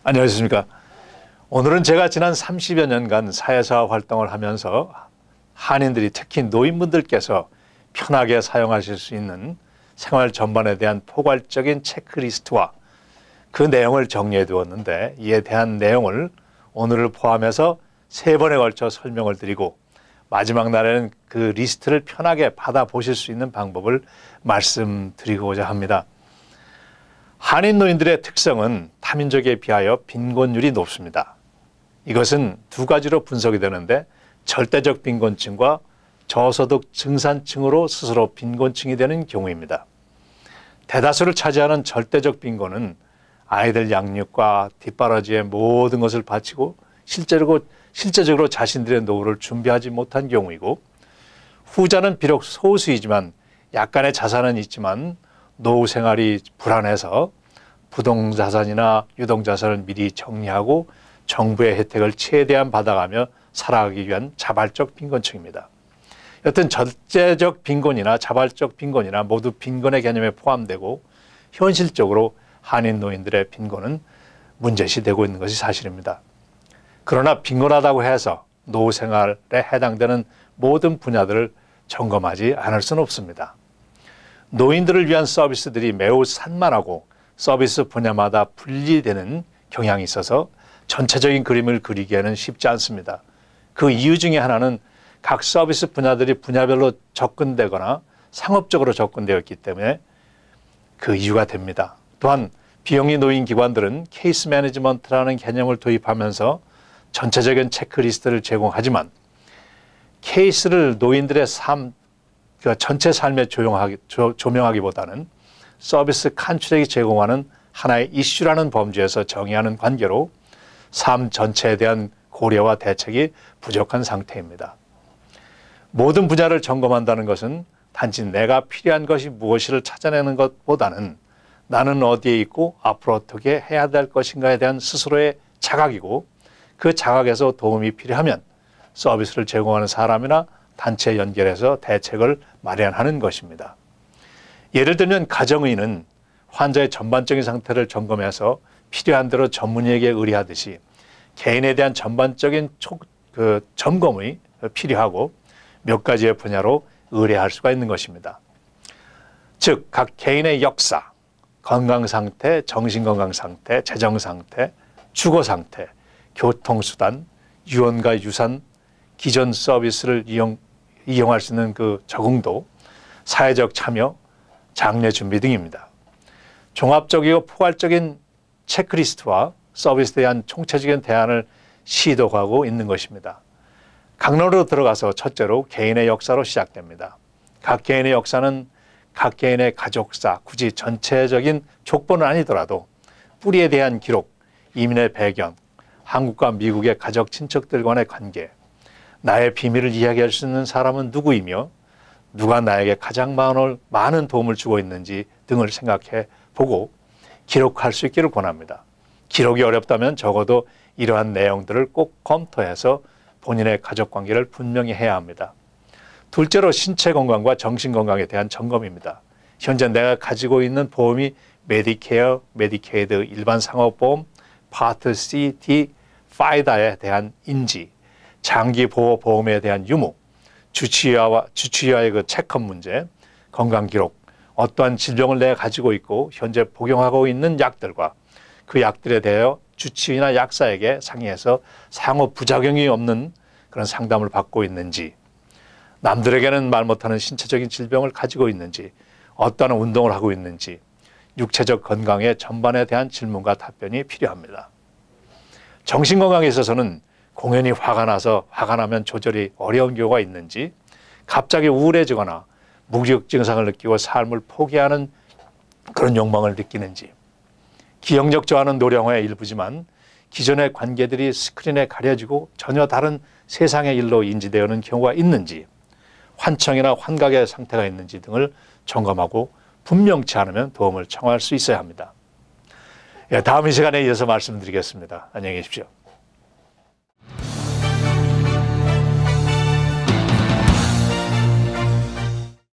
안녕하십니까. 오늘은 제가 지난 30여 년간 사회사 활동을 하면서 한인들이 특히 노인분들께서 편하게 사용하실 수 있는 생활 전반에 대한 포괄적인 체크리스트와 그 내용을 정리해 두었는데, 이에 대한 내용을 오늘을 포함해서 3번에 걸쳐 설명을 드리고 마지막 날에는 그 리스트를 편하게 받아보실 수 있는 방법을 말씀드리고자 합니다. 한인 노인들의 특성은 타민족에 비하여 빈곤율이 높습니다. 이것은 두 가지로 분석이 되는데, 절대적 빈곤층과 저소득 증산층으로 스스로 빈곤층이 되는 경우입니다. 대다수를 차지하는 절대적 빈곤은 아이들 양육과 뒷바라지에 모든 것을 바치고 실제적으로 자신들의 노후를 준비하지 못한 경우이고, 후자는 비록 소수이지만 약간의 자산은 있지만 노후 생활이 불안해서 부동자산이나 유동자산을 미리 정리하고 정부의 혜택을 최대한 받아가며 살아가기 위한 자발적 빈곤층입니다. 여튼 절대적 빈곤이나 자발적 빈곤이나 모두 빈곤의 개념에 포함되고, 현실적으로 한인 노인들의 빈곤은 문제시되고 있는 것이 사실입니다. 그러나 빈곤하다고 해서 노후 생활에 해당되는 모든 분야들을 점검하지 않을 수는 없습니다. 노인들을 위한 서비스들이 매우 산만하고 서비스 분야마다 분리되는 경향이 있어서 전체적인 그림을 그리기에는 쉽지 않습니다. 그 이유 중에 하나는 각 서비스 분야들이 분야별로 접근되거나 상업적으로 접근되어 있기 때문에 그 이유가 됩니다. 또한 비영리 노인 기관들은 케이스 매니지먼트라는 개념을 도입하면서 전체적인 체크리스트를 제공하지만, 케이스를 노인들의 전체 삶에 조명하기보다는 서비스 칸출에게 제공하는 하나의 이슈라는 범주에서 정의하는 관계로 삶 전체에 대한 고려와 대책이 부족한 상태입니다. 모든 분야를 점검한다는 것은 단지 내가 필요한 것이 무엇이를 찾아내는 것보다는 나는 어디에 있고 앞으로 어떻게 해야 될 것인가에 대한 스스로의 자각이고, 그 자각에서 도움이 필요하면 서비스를 제공하는 사람이나 단체에 연결해서 대책을 마련하는 것입니다. 예를 들면 가정의는 환자의 전반적인 상태를 점검해서 필요한 대로 전문의에게 의뢰하듯이 개인에 대한 전반적인 점검이 필요하고 몇 가지의 분야로 의뢰할 수가 있는 것입니다. 즉, 각 개인의 역사, 건강상태, 정신건강상태, 재정상태, 주거상태, 교통수단, 유언과 유산, 기존 서비스를 이용할 수 있는 그 적응도, 사회적 참여, 장려 준비 등입니다. 종합적이고 포괄적인 체크리스트와 서비스에 대한 총체적인 대안을 시도하고 있는 것입니다. 강론으로 들어가서 첫째로 개인의 역사로 시작됩니다. 각 개인의 역사는 각 개인의 가족사, 굳이 전체적인 족보는 아니더라도 뿌리에 대한 기록, 이민의 배경, 한국과 미국의 가족 친척들 간의 관계, 나의 비밀을 이야기할 수 있는 사람은 누구이며 누가 나에게 가장 많은 도움을 주고 있는지 등을 생각해 보고 기록할 수 있기를 권합니다. 기록이 어렵다면 적어도 이러한 내용들을 꼭 검토해서 본인의 가족 관계를 분명히 해야 합니다. 둘째로 신체 건강과 정신 건강에 대한 점검입니다. 현재 내가 가지고 있는 보험이 메디케어, 메디케이드, 일반 상업보험, 파트 C, D, 파이다에 대한 인지, 장기 보호 보험에 대한 유무, 주치의와의 그 체크업 문제, 건강 기록, 어떠한 질병을 내가 가지고 있고 현재 복용하고 있는 약들과 그 약들에 대하여 주치의나 약사에게 상의해서 상호 부작용이 없는 그런 상담을 받고 있는지, 남들에게는 말 못하는 신체적인 질병을 가지고 있는지, 어떠한 운동을 하고 있는지, 육체적 건강의 전반에 대한 질문과 답변이 필요합니다. 정신건강에 있어서는 공연히 화가 나면 조절이 어려운 경우가 있는지, 갑자기 우울해지거나 무기력 증상을 느끼고 삶을 포기하는 그런 욕망을 느끼는지, 기억력 저하는 노령화의 일부지만 기존의 관계들이 스크린에 가려지고 전혀 다른 세상의 일로 인지되어오는 경우가 있는지, 환청이나 환각의 상태가 있는지 등을 점검하고 분명치 않으면 도움을 청할 수 있어야 합니다. 다음 이 시간에 이어서 말씀드리겠습니다. 안녕히 계십시오.